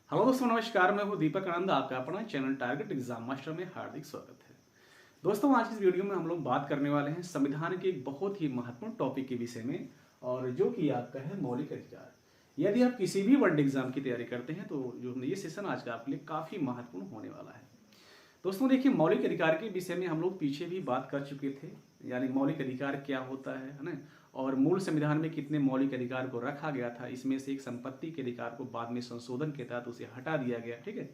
Hello दोस्तों, नमस्कार। मैं हूं दीपक आनंद, आपका अपना चैनल टारगेट एग्जाम मास्टर में हार्दिक स्वागत है। दोस्तों, आज की इस वीडियो में हम लोग बात करने वाले हैं संविधान के एक बहुत ही महत्वपूर्ण टॉपिक के विषय में, और जो कि आपका है मौलिक अधिकार। यदि आप किसी भी वर्ल्ड एग्जाम की तैयारी करते हैं तो जो ये सेशन आज का आपके लिए काफ़ी महत्वपूर्ण होने वाला है। दोस्तों देखिए, मौलिक अधिकार के विषय में हम लोग पीछे भी बात कर चुके थे, यानी मौलिक अधिकार क्या होता है ना, और मूल संविधान में कितने मौलिक अधिकार को रखा गया था। इसमें से एक संपत्ति के अधिकार को बाद में संशोधन के तहत उसे हटा दिया गया। ठीक है,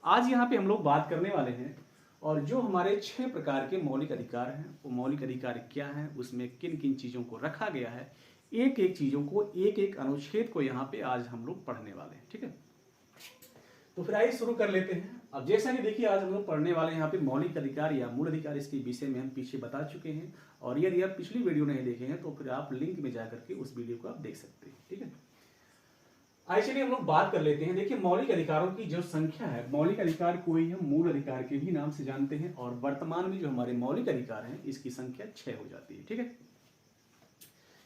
आज यहाँ पे हम लोग बात करने वाले हैं, और जो हमारे 6 प्रकार के मौलिक अधिकार हैं वो मौलिक अधिकार क्या हैं, उसमें किन किन चीज़ों को रखा गया है, एक एक चीज़ों को, एक एक अनुच्छेद को यहाँ पे आज हम लोग पढ़ने वाले हैं। ठीक है, तो फिर आइए शुरू कर लेते हैं। अब जैसा कि देखिए, आज हम लोग पढ़ने वाले हैं यहाँ पे मौलिक अधिकार या मूल अधिकार। इसके विषय में हम पीछे बता चुके हैं, और यदि आप पिछली वीडियो नहीं देखे हैं तो फिर आप लिंक में जाकर के उस वीडियो को आप देख सकते हैं। ठीक है, आइए चलिए हम लोग बात कर लेते हैं। देखिए, मौलिक अधिकारों की जो संख्या है, मौलिक अधिकार को ही हम मूल अधिकार के भी नाम से जानते हैं, और वर्तमान में जो हमारे मौलिक अधिकार हैं इसकी संख्या 6 हो जाती है। ठीक है,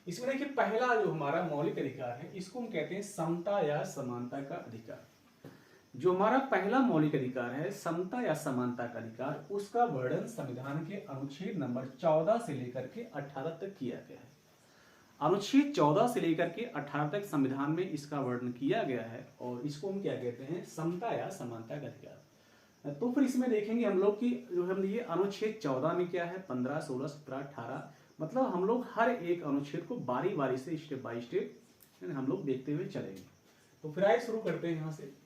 इसमें देखिए, पहला जो हमारा मौलिक अधिकार है इसको हम कहते हैं समता या समानता का अधिकार। जो हमारा पहला मौलिक अधिकार है, समता या समानता का अधिकार, उसका वर्णन संविधान के अनुच्छेद नंबर 14 से लेकर के 18 तक किया गया है। अनुच्छेद 14 से लेकर के 18 तक संविधान में इसका वर्णन किया गया है, और इसको हम क्या कहते हैं, समता या समानता का अधिकार। तो फिर इसमें देखेंगे हम लोग कि जो हम ये अनुच्छेद 14 में क्या है, 15, 16, 17, 18, मतलब हम लोग हर एक अनुच्छेद को बारी बारी से स्टेप बाय स्टेप हम लोग देखते हुए चलेंगे। तो फिर आइए शुरू करते हैं यहाँ से।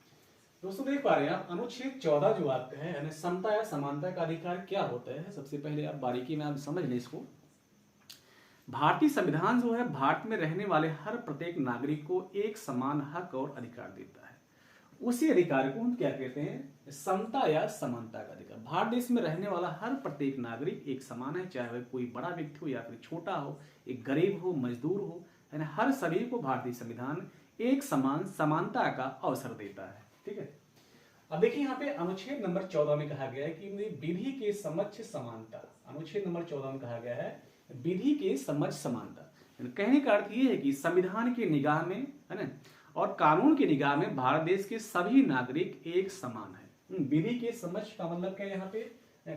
दोस्तों देख पा रहे हैं आप, अनुच्छेद 14 जो आपका है, यानी समता या समानता का अधिकार क्या होता है। सबसे पहले आप बारीकी में आप समझ लें इसको। भारतीय संविधान जो है, भारत में रहने वाले हर प्रत्येक नागरिक को एक समान हक और अधिकार देता है। उसी अधिकार को हम क्या कहते हैं, समता या समानता का अधिकार। भारत देश में रहने वाला हर प्रत्येक नागरिक एक समान है, चाहे वह कोई बड़ा व्यक्ति हो या फिर छोटा हो, एक गरीब हो, मजदूर हो, यानी हर सभी को भारतीय संविधान एक समान समानता का अवसर देता है। ठीक है, अब देखिए यहाँ पे अनुच्छेद नंबर 14 में कहा गया है कि विधि के समक्ष समानता। अनुच्छेद नंबर 14 में कहा गया है विधि के समक्ष समानता। कहने का अर्थ ये है कि संविधान की निगाह में, है ना, और कानून की निगाह में भारत देश के सभी नागरिक एक समान है। विधि के समक्ष का मतलब क्या है यहाँ पे,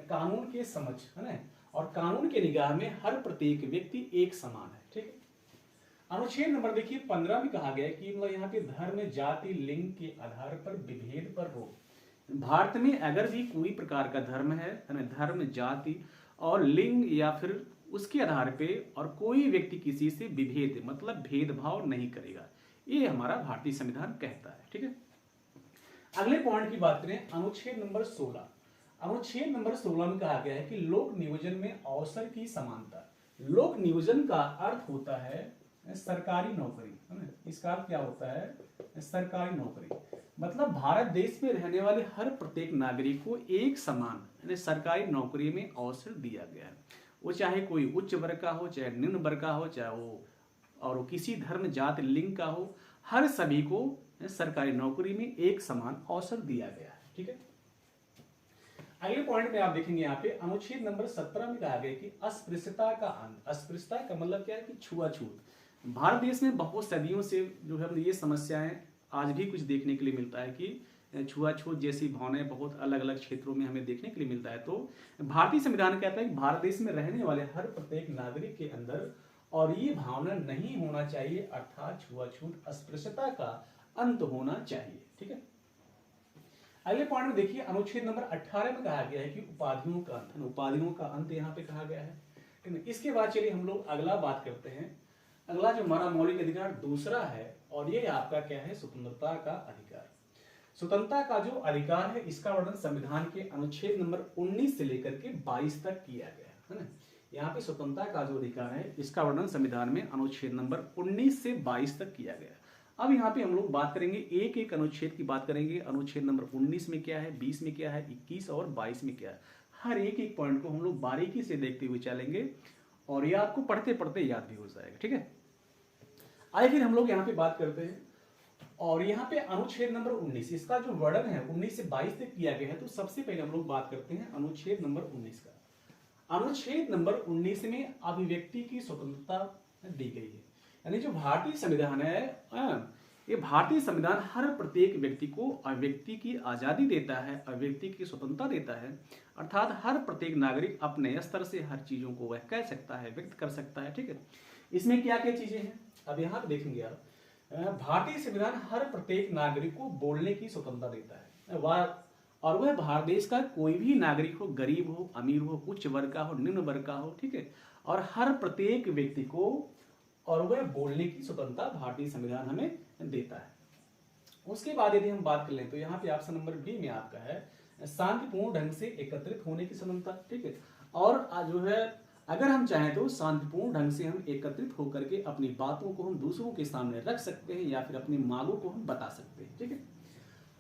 कानून के समक्ष, है ना, और कानून की निगाह में हर प्रत्येक व्यक्ति एक समान है। ठीक है, अनुच्छेद नंबर देखिए 15 में कहा गया है कि मतलब यहाँ पे धर्म, जाति, लिंग के आधार पर विभेद पर रोक। भारत में अगर भी कोई प्रकार का धर्म है ना, धर्म, जाति और लिंग या फिर उसके आधार पे, और कोई व्यक्ति किसी से विभेद मतलब भेदभाव नहीं करेगा, ये हमारा भारतीय संविधान कहता है। ठीक है, अगले पॉइंट की बात करें, अनुच्छेद नंबर 16। अनुच्छेद नंबर 16 में कहा गया है कि लोक नियोजन में अवसर की समानता। लोक नियोजन का अर्थ होता है सरकारी नौकरी, है ना। इसका अर्थ क्या होता है, सरकारी नौकरी। मतलब भारत देश में रहने वाले हर प्रत्येक नागरिक को एक समान यानी सरकारी नौकरी में अवसर दिया गया है। वो चाहे कोई उच्च वर्ग का हो, चाहे निम्न वर्ग का हो, चाहे वो किसी धर्म, जाति, लिंग का हो, हर सभी को सरकारी नौकरी में एक समान अवसर दिया गया है। ठीक है, अगले पॉइंट में आप देखेंगे यहाँ पे अनुच्छेद नंबर 17 में कहा गया कि अस्पृश्यता का अंत। अस्पृश्यता का मतलब क्या है कि छुआछूत। भारत देश में बहुत सदियों से जो है ये समस्याएं आज भी कुछ देखने के लिए मिलता है कि छुआछूत जैसी भावनाएं बहुत अलग अलग क्षेत्रों में हमें देखने के लिए मिलता है। तो भारतीय संविधान कहता है कि भारत देश में रहने वाले हर प्रत्येक नागरिक के अंदर और ये भावना नहीं होना चाहिए, अर्थात छुआछूत, अस्पृश्यता का अंत होना चाहिए। ठीक है, अगले पॉइंट में देखिए अनुच्छेद नंबर 18 में कहा गया है कि उपाधियों का अंत। उपाधियों का अंत यहाँ पे कहा गया है। इसके बाद चलिए हम लोग अगला बात करते हैं। अगला जो हमारा मौलिक अधिकार दूसरा है, और ये आपका क्या है, स्वतंत्रता का अधिकार। स्वतंत्रता का जो अधिकार है इसका वर्णन संविधान के अनुच्छेद नंबर 19 से लेकर के 22 तक किया गया है ना। यहाँ पे स्वतंत्रता का जो अधिकार है इसका वर्णन संविधान में अनुच्छेद नंबर 19 से 22 तक किया गया। अब यहाँ पे हम लोग बात करेंगे, एक एक अनुच्छेद की बात करेंगे। अनुच्छेद नंबर 19 में क्या है, 20 में क्या है, 21 और 22 में क्या है। हर एक एक पॉइंट को हम लोग बारीकी से देखते हुए चलेंगे, और ये आपको पढ़ते पढ़ते याद भी हो जाएगा। ठीक है, आइए फिर हम लोग यहाँ पे बात करते हैं, और यहाँ पे अनुच्छेद नंबर 19, इसका जो वर्णन है 19 से 22 तक किया गया है। तो सबसे पहले हम लोग बात करते हैं अनुच्छेद नंबर 19 का। अनुच्छेद नंबर 19 में अभिव्यक्ति की स्वतंत्रता दी गई है। यानी जो भारतीय संविधान है ये भारतीय संविधान हर प्रत्येक व्यक्ति को अभिव्यक्ति की आज़ादी देता है, अभिव्यक्ति की स्वतंत्रता देता है, अर्थात हर प्रत्येक नागरिक अपने स्तर से हर चीज़ों को वह कह सकता है, व्यक्त कर सकता है। ठीक है, इसमें क्या क्या चीज़ें हैं अब यहाँ पे देखेंगे आप। भारतीय संविधान हर प्रत्येक नागरिक को बोलने की स्वतंत्रता देता है, और वह भारत देश का कोई भी नागरिक हो, गरीब हो, अमीर हो, उच्च वर्ग का हो, निम्न वर्ग का हो। ठीक है, और हर प्रत्येक व्यक्ति को और वह बोलने की स्वतंत्रता भारतीय संविधान हमें देता है। उसके बाद यदि हम बात कर लें तो यहाँ पे ऑप्शन नंबर बी में आपका है शांतिपूर्ण ढंग से एकत्रित होने की स्वतंत्रता। ठीक है, और जो है अगर हम चाहें तो शांतिपूर्ण ढंग से हम एकत्रित होकर के अपनी बातों को हम दूसरों के सामने रख सकते हैं या फिर अपनी मांगों को हम बता सकते हैं। ठीक है,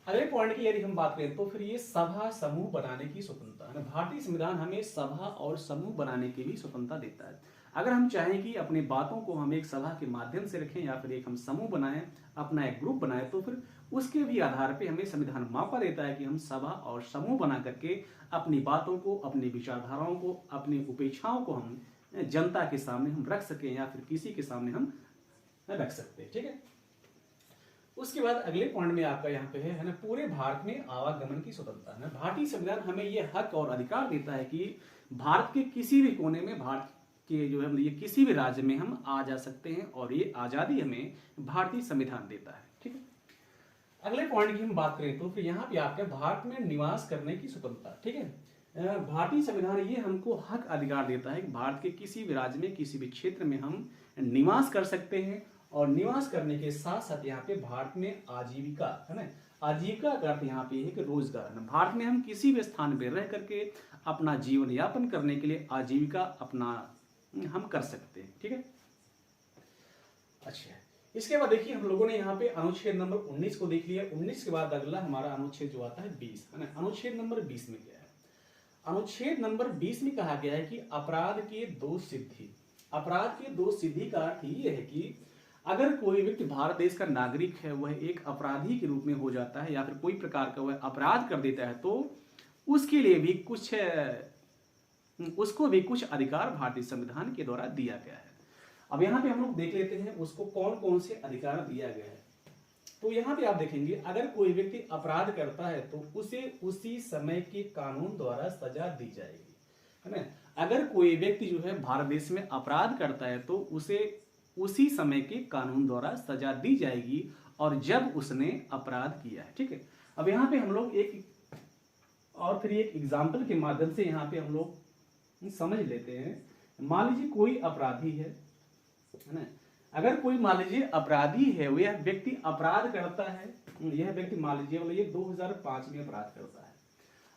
अगले पॉइंट की यदि हम बात करें तो फिर ये सभा समूह बनाने की स्वतंत्रता है। भारतीय संविधान हमें सभा और समूह बनाने की भी स्वतंत्रता देता है। अगर हम चाहें कि अपनी बातों को हम एक सभा के माध्यम से रखें या फिर एक हम समूह बनाएं, अपना एक ग्रुप बनाएं, तो फिर उसके भी आधार पे हमें संविधान मौका देता है कि हम सभा और समूह बना करके अपनी बातों को, अपनी विचारधाराओं को, अपनी उपेक्षाओं को हम जनता के सामने हम रख सकें या फिर किसी के सामने हम रख सकते हैं। ठीक है, उसके बाद अगले पॉइंट में आपका यहाँ पे है ना पूरे भारत में आवागमन की स्वतंत्रता है। भारतीय संविधान हमें यह हक और अधिकार देता है कि भारत के किसी भी कोने में, भारत के जो है ये किसी भी राज्य में हम आ जा सकते हैं, और ये आज़ादी हमें भारतीय संविधान देता है। ठीक है, अगले पॉइंट की हम बात करें तो फिर यहाँ पे आपके भारत में निवास करने की स्वतंत्रता। ठीक है, भारतीय संविधान ये हमको हक अधिकार देता है कि भारत के किसी भी राज्य में, किसी भी क्षेत्र में हम निवास कर सकते हैं, और निवास करने के साथ साथ यहाँ पे भारत में आजीविका है ना, आजीविका का अर्थ यहाँ पे है कि रोजगार है। भारत में हम किसी भी स्थान पे रह करके अपना जीवन यापन करने के लिए आजीविका अपना हम कर सकते हैं। ठीक है, अच्छा, इसके बाद देखिए हम लोगों ने यहाँ पे अनुच्छेद नंबर 19 को देख लिया। 19 के बाद अगला हमारा अनुच्छेद जो आता है 20 है ना। अनुच्छेद नंबर 20 में क्या है? अनुच्छेद नंबर 20 में कहा गया है कि अपराध के दो सिद्धि। अपराध के दो सिद्धि का अर्थ ये है कि अगर कोई व्यक्ति भारत देश का नागरिक है, वह एक अपराधी के रूप में हो जाता है या फिर कोई प्रकार का वह अपराध कर देता है, तो उसके लिए भी उसको भी कुछ अधिकार भारतीय संविधान के द्वारा दिया गया है। अब यहाँ पे हम लोग देख लेते हैं उसको कौन कौन से अधिकार दिया गया है। तो यहाँ पे आप देखेंगे अगर कोई व्यक्ति अपराध करता है तो उसे उसी समय के कानून द्वारा सजा दी जाएगी, है ना। अगर कोई व्यक्ति जो है भारत देश में अपराध करता है तो उसे उसी समय के कानून द्वारा सजा दी जाएगी और जब उसने अपराध किया है। ठीक है, अब यहाँ पे हम लोग एक एग्जाम्पल के माध्यम से यहाँ पे हम लोग समझ लेते हैं। मान लीजिए कोई अपराधी है ना, अगर कोई मान लीजिए अपराधी है, वह व्यक्ति अपराध करता है, यह व्यक्ति मान लीजिए ये 2005 में अपराध करता है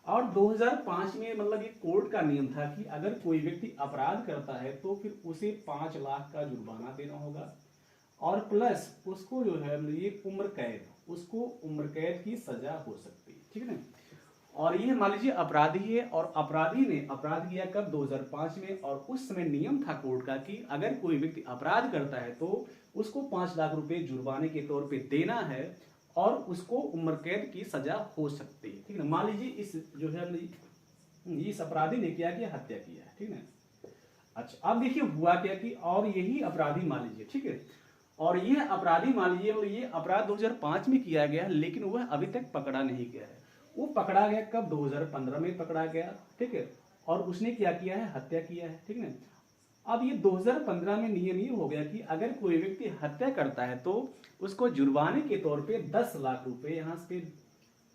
और 2005 में मतलब ये कोर्ट का नियम था कि अगर कोई व्यक्ति अपराध करता है तो फिर उसे 5 लाख का जुर्माना देना होगा और प्लस उसको जो है ये उसको उम्र कैद की सजा हो सकती है। ठीक है ना। और ये मान लीजिए अपराधी है और अपराधी ने अपराध किया कब? 2005 में, और उस समय नियम था कोर्ट का कि अगर कोई व्यक्ति अपराध करता है तो उसको 5 लाख रुपए जुर्माने के तौर पे देना है और उसको उम्र कैद की सजा हो सकती है। ठीक है, मान लीजिए इस जो है इस अपराधी ने क्या किया? हत्या किया है। ठीक है। अच्छा, अब देखिए हुआ क्या कि और यही अपराधी मान लीजिए, ठीक है, और यह अपराधी मान लीजिए ये अपराध 2005 में किया गया लेकिन वह अभी तक पकड़ा नहीं गया है। वो पकड़ा गया कब? 2015 में पकड़ा गया। ठीक है, और उसने क्या किया है? हत्या किया है। ठीक है। अब ये 2015 में नियम ये हो गया कि अगर कोई व्यक्ति हत्या करता है तो उसको जुर्माने के तौर पे 10 लाख रुपए यहाँ से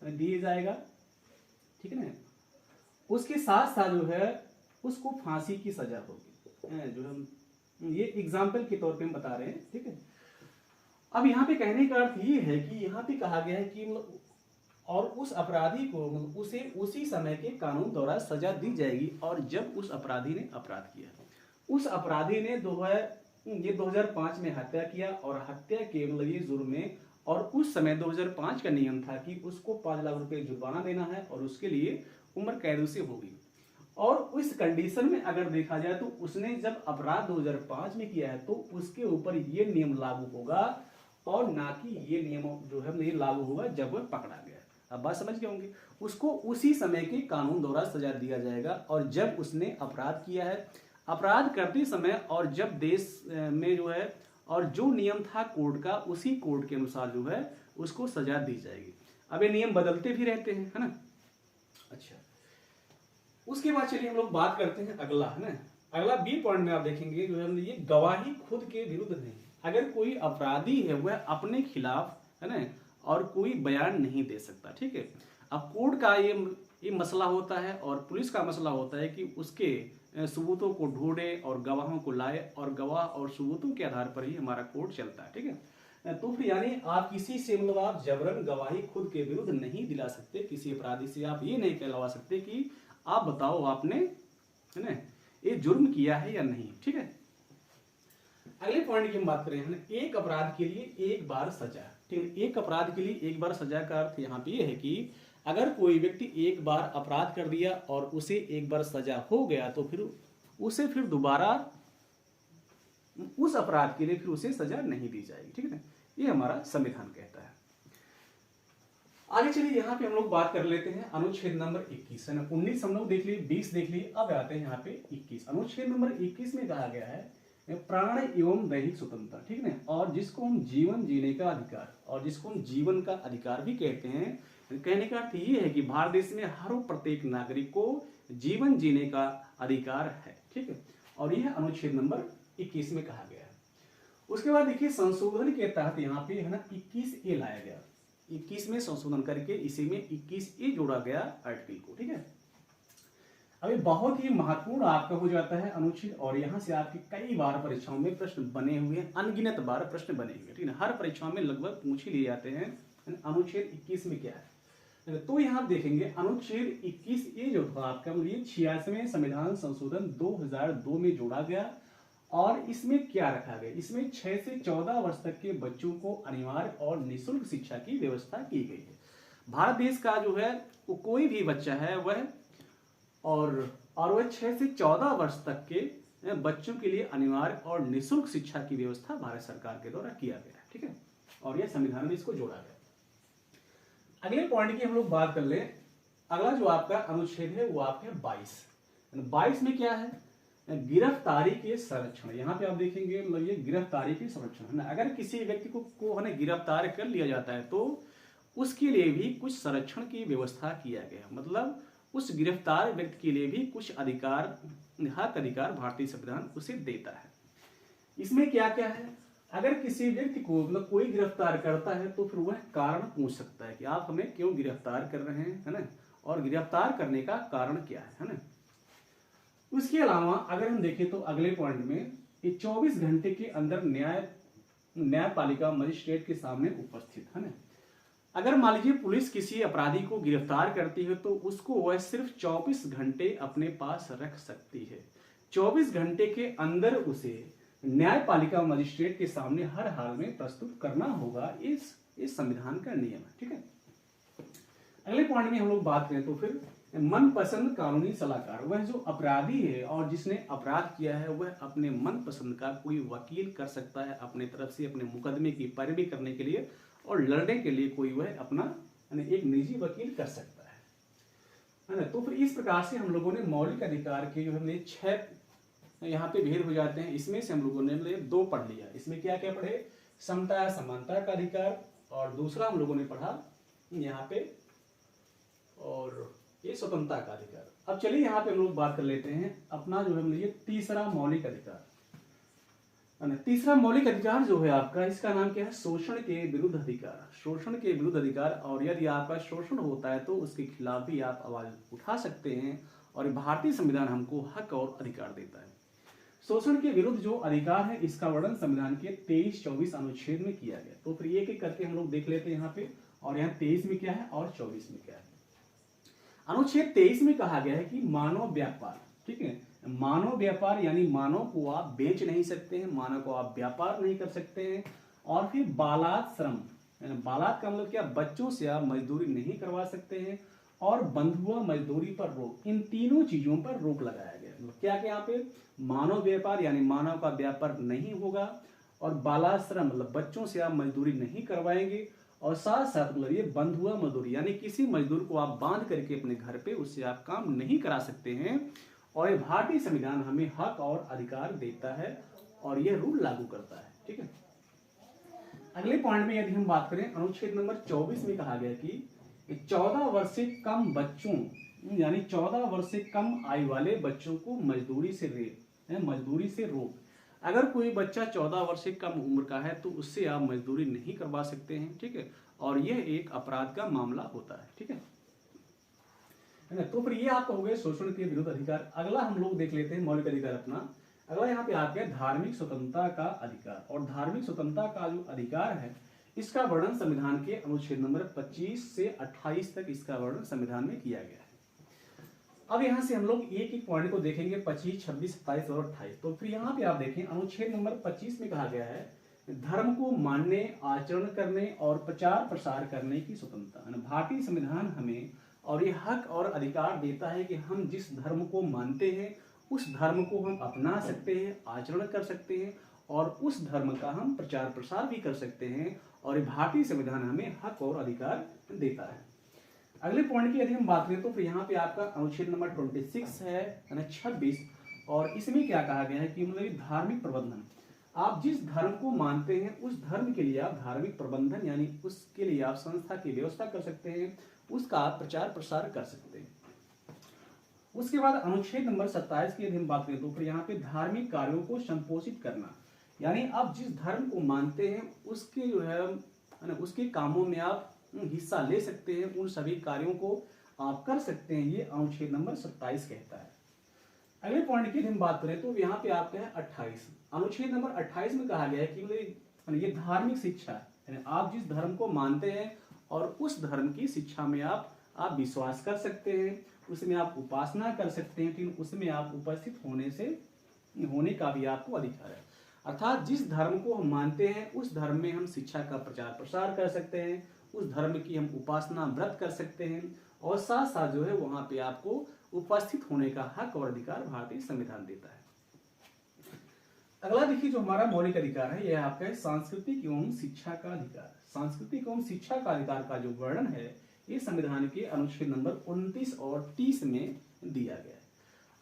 दिए जाएगा। ठीक है ना। उसके साथ साथ जो है उसको फांसी की सजा होगी, जो हम ये एग्जाम्पल के तौर पे हम बता रहे हैं। ठीक है। अब यहाँ पे कहने का अर्थ ये है कि यहाँ पे कहा गया है कि और उस अपराधी को उसे उसी समय के कानून द्वारा सजा दी जाएगी और जब उस अपराधी ने अपराध किया। उस अपराधी ने 2005 में हत्या किया और हत्या के मतलब ये जुर्म में, और उस समय 2005 का नियम था कि उसको 5 लाख रुपए जुर्माना देना है और उसके लिए उम्र कैद से होगी। और उस कंडीशन में अगर देखा जाए तो उसने जब अपराध 2005 में किया है तो उसके ऊपर ये नियम लागू होगा और ना कि ये नियम जो है ये लागू होगा जब वह पकड़ा गया। अब बात समझ गए होंगे। उसको उसी समय के कानून द्वारा सजा दिया जाएगा और जब उसने अपराध किया है, अपराध करते समय और जब देश में जो है और जो नियम था कोर्ट का उसी कोर्ट के अनुसार जो है उसको सजा दी जाएगी। अब ये नियम बदलते भी रहते हैं, है ना। अच्छा, उसके बाद चलिए हम लोग बात करते हैं अगला, है ना। अगला बी पॉइंट में आप देखेंगे जो है ये गवाही खुद के विरुद्ध नहीं। अगर कोई अपराधी है वह अपने खिलाफ, है ना, और कोई बयान नहीं दे सकता, ठीक है। अब कोर्ट का ये मसला होता है और पुलिस का मसला होता है कि उसके सबूतों को ढूंढे और गवाहों को लाए और गवाह और सबूतों के आधार पर ही हमारा कोर्ट चलता है, ठीक है। तो फिर यानी आप किसी से मतलब आप जबरन गवाही खुद के विरुद्ध नहीं दिला सकते। किसी अपराधी से आप ये नहीं कहलवा सकते कि आप बताओ आपने, है ना, ये जुर्म किया है या नहीं, ठीक है। अगले पॉइंट की हम बात करें, है ना, एक अपराध के लिए एक बार सजा, ठीक है। एक अपराध के लिए एक बार सजा का अर्थ यहाँ पे ये है कि अगर कोई व्यक्ति एक बार अपराध कर दिया और उसे एक बार सजा हो गया तो फिर उसे फिर दोबारा उस अपराध के लिए फिर उसे सजा नहीं दी जाएगी, ठीक है। ये हमारा संविधान कहता है। आगे चलिए यहाँ पे हम लोग बात कर लेते हैं अनुच्छेद नंबर 21, है ना। 19 हम लोग देख लिए, 20 देख लिए, अब आते हैं यहाँ पे 21। अनुच्छेद नंबर 21 में कहा गया है प्राण एवं दैहिक स्वतंत्रता, ठीक है। और जिसको हम जीवन जीने का अधिकार और जिसको हम जीवन का अधिकार भी कहते हैं, कहने का अर्थ ये है कि भारत देश में हर प्रत्येक नागरिक को जीवन जीने का अधिकार है, ठीक है। और यह अनुच्छेद नंबर 21 में कहा गया है। उसके बाद देखिए संशोधन के तहत यहाँ पे, है ना, 21A लाया गया। 21 में संशोधन करके इसी में 21A जोड़ा गया आर्टिकल को, ठीक है। अभी बहुत ही महत्वपूर्ण आपका हो जाता है अनुच्छेद, और यहाँ से आपके कई बार परीक्षाओं में प्रश्न बने हुए हैं, अनगिनत बार प्रश्न बने हुए, ठीक है। हर परीक्षाओं में लगभग पूछ ही लिए जाते हैं अनुच्छेद 21 में क्या है। तो यहाँ देखेंगे अनुच्छेद 21A जो था आपका, ये 86वें संविधान संशोधन 2002 में जोड़ा गया। और इसमें क्या रखा गया, इसमें 6 से 14 वर्ष तक के बच्चों को अनिवार्य और निःशुल्क शिक्षा की व्यवस्था की गई है। भारत देश का जो है वो कोई भी बच्चा है वह वह 6 से 14 वर्ष तक के बच्चों के लिए अनिवार्य और निःशुल्क शिक्षा की व्यवस्था भारत सरकार के द्वारा किया गया है, ठीक है। और यह संविधान में इसको जोड़ा गया। अगले पॉइंट की हम लोग बात कर ले। अगला जो आपका अनुच्छेद है वो आपके 22 में क्या है, गिरफ्तारी के संरक्षण। यहाँ पे आप देखेंगे ये गिरफ्तारी के संरक्षण, है ना। अगर किसी व्यक्ति को है ना गिरफ्तार कर लिया जाता है तो उसके लिए भी कुछ संरक्षण की व्यवस्था किया गया। मतलब उस गिरफ्तार व्यक्ति के लिए भी कुछ अधिकार, हक अधिकार भारतीय संविधान उसे देता है। इसमें क्या क्या है, अगर किसी व्यक्ति को मतलब कोई गिरफ्तार करता है तो फिर वह कारण पूछ सकता है कि आप हमें क्यों गिरफ्तार कर रहे हैं, है ना, और गिरफ्तार करने का कारण क्या है ना। उसके अलावा अगर हम देखें तो अगले पॉइंट में ये 24 घंटे के अंदर न्यायपालिका मजिस्ट्रेट के सामने उपस्थित, है ना। अगर मान लीजिए पुलिस किसी अपराधी को गिरफ्तार करती है तो उसको वह सिर्फ 24 घंटे अपने पास रख सकती है। 24 घंटे के अंदर उसे न्यायपालिका मजिस्ट्रेट के सामने हर हाल में प्रस्तुत करना होगा। इस संविधान का नियम है, ठीक है। अगले पॉइंट में हम लोग बात करें तो फिर मनपसंद कानूनी सलाहकार, वह जो अपराधी है और जिसने अपराध किया है वह अपने मनपसंद का कोई वकील कर सकता है अपने तरफ से अपने मुकदमे की पैरवी करने के लिए और लड़ने के लिए कोई वह अपना एक निजी वकील कर सकता है ना। तो फिर इस प्रकार से हम लोगों ने मौलिक अधिकार के जो हमने 6 यहाँ पे भेद हो जाते हैं। इसमें से हम लोगों ने 2 पढ़ लिया। इसमें क्या क्या पढ़े, समता समानता का अधिकार, और दूसरा हम लोगों ने पढ़ा यहाँ पे और ये स्वतंत्रता का अधिकार। अब चलिए यहाँ पे हम लोग बात कर लेते हैं अपना जो है ये तीसरा मौलिक अधिकार। तीसरा मौलिक अधिकार जो है आपका, इसका नाम क्या है, शोषण के विरुद्ध अधिकार। शोषण के विरुद्ध अधिकार, और यदि आपका शोषण होता है तो उसके खिलाफ भी आप आवाज उठा सकते हैं और भारतीय संविधान हमको हक और अधिकार देता है। शोषण के विरुद्ध जो अधिकार है इसका वर्णन संविधान के 23-24 अनुच्छेद में किया गया। तो फिर एक एक करके हम लोग देख लेते हैं यहाँ पे, और यहाँ 23 में क्या है और 24 में क्या है। अनुच्छेद 23 में कहा गया है कि मानव व्यापार, ठीक है, मानव व्यापार यानी मानव को आप बेच नहीं सकते हैं, मानव को आप व्यापार नहीं कर सकते हैं। और फिर बालात श्रम, बालात का मतलब क्या, बच्चों से आप मजदूरी नहीं करवा सकते हैं, और बंधुआ मजदूरी पर रोक, इन तीनों चीजों पर रोक लगाया गया। मतलब क्या क्या यहाँ पे, मानव व्यापार यानी मानव का व्यापार नहीं होगा, और बालात श्रम मतलब बच्चों से आप मजदूरी नहीं करवाएंगे, और साथ साथ मतलब ये बंधुआ मजदूरी यानी किसी मजदूर को आप बांध करके अपने घर पे उससे आप काम नहीं करा सकते हैं। और ये भारतीय संविधान हमें हक और अधिकार देता है और ये रूल लागू करता है। ठीक है। अगले पॉइंट में यदि हम बात करें, अनुच्छेद नंबर 24 में कहा गया कि 14 वर्ष से कम बच्चों यानी 14 वर्ष से कम आयु वाले बच्चों को मजदूरी से रोक। अगर कोई बच्चा 14 वर्ष से कम उम्र का है तो उससे आप मजदूरी नहीं करवा सकते हैं, ठीक है, और यह एक अपराध का मामला होता है, ठीक है ना। तो फिर ये आपका हो गया शोषण के विरुद्ध अधिकार। अगला हम लोग देख लेते हैं मौलिक अधिकार अपना। अगला यहाँ पे आ गया धार्मिक स्वतंत्रता का अधिकार। और धार्मिक स्वतंत्रता का जो अधिकार है इसका वर्णन संविधान के अनुच्छेद नंबर 25 से 28 तक इसका वर्णन संविधान में किया गया है। अब यहाँ से हम लोग एक एक पॉइंट को देखेंगे, 25, 26, 27 और 28। तो फिर यहाँ पे आप देखें अनुच्छेद नंबर 25 में कहा गया है धर्म को मानने, आचरण करने और प्रचार प्रसार करने की स्वतंत्रता। भारतीय संविधान हमें और ये हक और अधिकार देता है कि हम जिस धर्म को मानते हैं उस धर्म को हम अपना सकते हैं, आचरण कर सकते हैं और उस धर्म का हम प्रचार प्रसार भी कर सकते हैं, और भारतीय संविधान हमें हक और अधिकार देता है। अगले पॉइंट की यदि हम बात करें तो फिर यहाँ पे आपका अनुच्छेद नंबर 26 है, 26, और इसमें क्या कहा गया है कि मतलब धार्मिक प्रबंधन। आप जिस धर्म को मानते हैं उस धर्म के लिए आप धार्मिक प्रबंधन यानी उसके लिए आप संस्था की व्यवस्था कर सकते हैं, उसका आप प्रचार प्रसार कर सकते हैं। उसके बाद अनुच्छेद नंबर 27 की यदि हम बात करें तो फिर यहाँ पे धार्मिक कार्यों को संपोषित करना, यानी आप जिस धर्म को मानते हैं उसके जो है उसके कामों में आप हिस्सा ले सकते हैं, उन सभी कार्यों को आप कर सकते हैं, ये अनुच्छेद नंबर 27 कहता है। अगले पॉइंट की हम बात करें तो यहाँ पे आपका है 28। अनुच्छेद नंबर 28 में कहा गया है कि ये धार्मिक शिक्षा यानी आप जिस धर्म को मानते हैं और उस धर्म की शिक्षा में आप विश्वास कर सकते हैं, उसमें आप उपासना कर सकते हैं, लेकिन उसमें आप उपस्थित होने का भी आपको अधिकार है। अर्थात जिस धर्म को हम मानते हैं उस धर्म में हम शिक्षा का प्रचार प्रसार कर सकते हैं, उस धर्म की हम उपासना व्रत कर सकते हैं, और साथ साथ जो है वहां पे आपको उपस्थित होने का हक और अधिकार भारतीय संविधान देता है। अगला देखिए जो हमारा मौलिक अधिकार है यह आपका है सांस्कृतिक एवं शिक्षा का अधिकार। सांस्कृतिक एवं शिक्षा का अधिकार का जो वर्णन है ये संविधान के अनुच्छेद नंबर 29 और 30 में दिया गया है।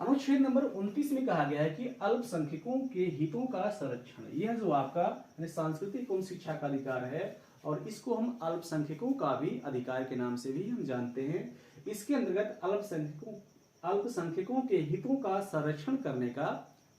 अनुच्छेद नंबर 29 में कहा गया है कि अल्पसंख्यकों के हितों का संरक्षण, यह जो आपका सांस्कृतिक एवं शिक्षा का अधिकार है और इसको हम अल्पसंख्यकों का भी अधिकार के नाम से भी हम जानते हैं। इसके अंतर्गत अल्पसंख्यकों के हितों का संरक्षण करने का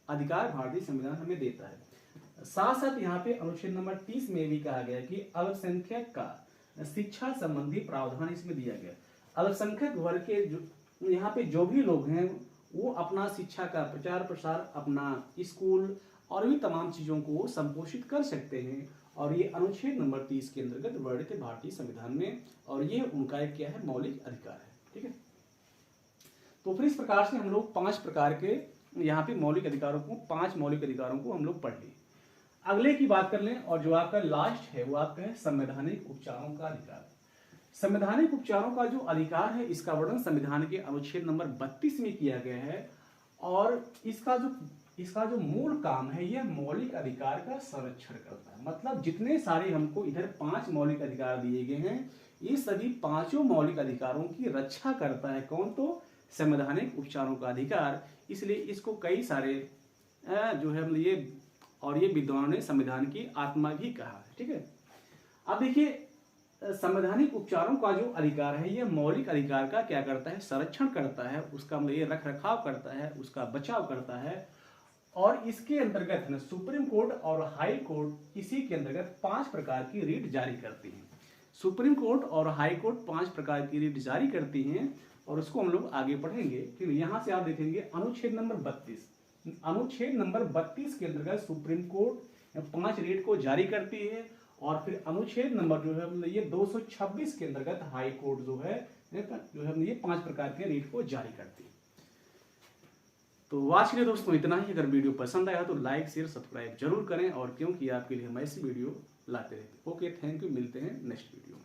अधिकार भारतीय संविधान हमें देता है। साथ साथ यहाँ पे अनुच्छेद नंबर 30 में भी कहा गया कि अल्पसंख्यक का शिक्षा संबंधी प्रावधान इसमें दिया गया। अल्पसंख्यक वर्ग के यहाँ पे जो भी लोग हैं वो अपना शिक्षा का प्रचार प्रसार, अपना स्कूल और भी तमाम चीजों को संपोषित कर सकते हैं, और ये अनुच्छेद नंबर 30 के अंतर्गत वर्णित है भारतीय संविधान में, और ये उनका एक क्या है मौलिक अधिकार है। ठीक है, तो फिर इस प्रकार से हम लोग 5 प्रकार के यहाँ पे मौलिक अधिकारों को 5 मौलिक अधिकारों को हम लोग पढ़ लिए। अगले की बात कर लें, और जो आपका लास्ट है वो आपका है संवैधानिक उपचारों का अधिकार। संवैधानिक उपचारों का जो अधिकार है इसका वर्णन संविधान के अनुच्छेद नंबर 32 में किया गया है, और इसका जो मूल काम है यह मौलिक अधिकार का संरक्षण करता है। मतलब जितने सारे हमको इधर 5 मौलिक अधिकार दिए गए हैं ये सभी 5 मौलिक अधिकारों की रक्षा करता है। कौन? तो संवैधानिक उपचारों का अधिकार। इसलिए इसको कई सारे जो है ये विद्वानों ने संविधान की आत्मा भी कहा है। ठीक है, अब देखिए संवैधानिक उपचारों का जो अधिकार है यह मौलिक अधिकार का क्या करता है? संरक्षण करता है, उसका ये रख रखाव करता है, उसका बचाव करता है। और इसके अंतर्गत सुप्रीम कोर्ट और हाई कोर्ट इसी के अंतर्गत 5 प्रकार की रीट जारी करती हैं। सुप्रीम कोर्ट और हाई कोर्ट 5 प्रकार की रीट जारी करती हैं, और उसको हम लोग आगे पढ़ेंगे। फिर यहाँ से आप देखेंगे अनुच्छेद नंबर 32। अनुच्छेद नंबर 32 के अंतर्गत सुप्रीम कोर्ट 5 रीट को जारी करती है, और फिर अनुच्छेद नंबर जो है ये 226 के अंतर्गत हाई कोर्ट जो है ये 5 प्रकार के रीट को जारी करती है। तो आज के लिए दोस्तों इतना ही। अगर वीडियो पसंद आया तो लाइक शेयर सब्सक्राइब जरूर करें, और क्योंकि आपके लिए हम ऐसी वीडियो लाते रहते हैं। ओके, थैंक यू, मिलते हैं नेक्स्ट वीडियो में।